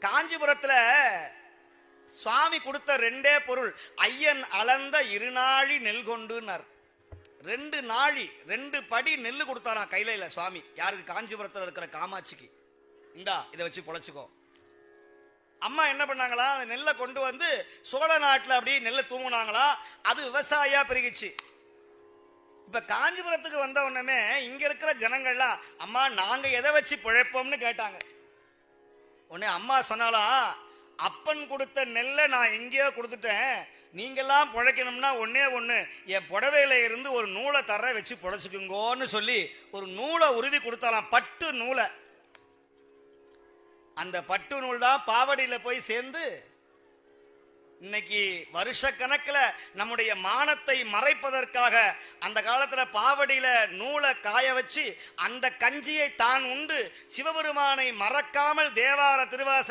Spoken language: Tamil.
காஞ்சிபுரத்துல சுவாமி கொடுத்த ரெண்டே பொருள், ஐயன் அளந்த இருநாழி நெல் கொண்டுனார். 2 நாழி 2 படி நெல் கொடுத்தாராம் கையில சுவாமி. யாருக்கு? காஞ்சிபுரத்தில் இருக்கிற காமாட்சிக்கு. இந்தா இதை வச்சு பொழைச்சுக்கோ. அம்மா என்ன பண்ணாங்களா, அந்த நெல்லை கொண்டு வந்து சோழ நாட்டில் அப்படியே நெல்லை தூங்குனாங்களா, அது விவசாயியா பெருகிச்சு. இப்ப காஞ்சிபுரத்துக்கு வந்த உடனே இங்க இருக்கிற ஜனங்கள்லாம், அம்மா நாங்க எதை வச்சு பிழைப்போம்னு கேட்டாங்க. உடனே அம்மா சொன்னாலா, அப்பன் கொடுத்த நெல்லை நான் எங்கேயோ கொடுத்துட்டேன், நீங்கெல்லாம் பிழைக்கணும்னா ஒன்னே ஒண்ணு, என் புடவையில இருந்து ஒரு நூலை தர வச்சு பிழைச்சுக்குங்கோன்னு சொல்லி ஒரு நூலை உருவி கொடுத்தாலாம், பட்டு நூலை. அந்த பட்டு நூல் தான் பாவடியில போய் சேர்ந்து இன்னைக்கு வருஷ கணக்கில் நம்முடைய மானத்தை மறைப்பதற்காக அந்த காலத்துல பாவடியில நூலை காய வச்சு அந்த கஞ்சியை தான் உண்டு சிவபெருமானை மறக்காமல் தேவார திருவாச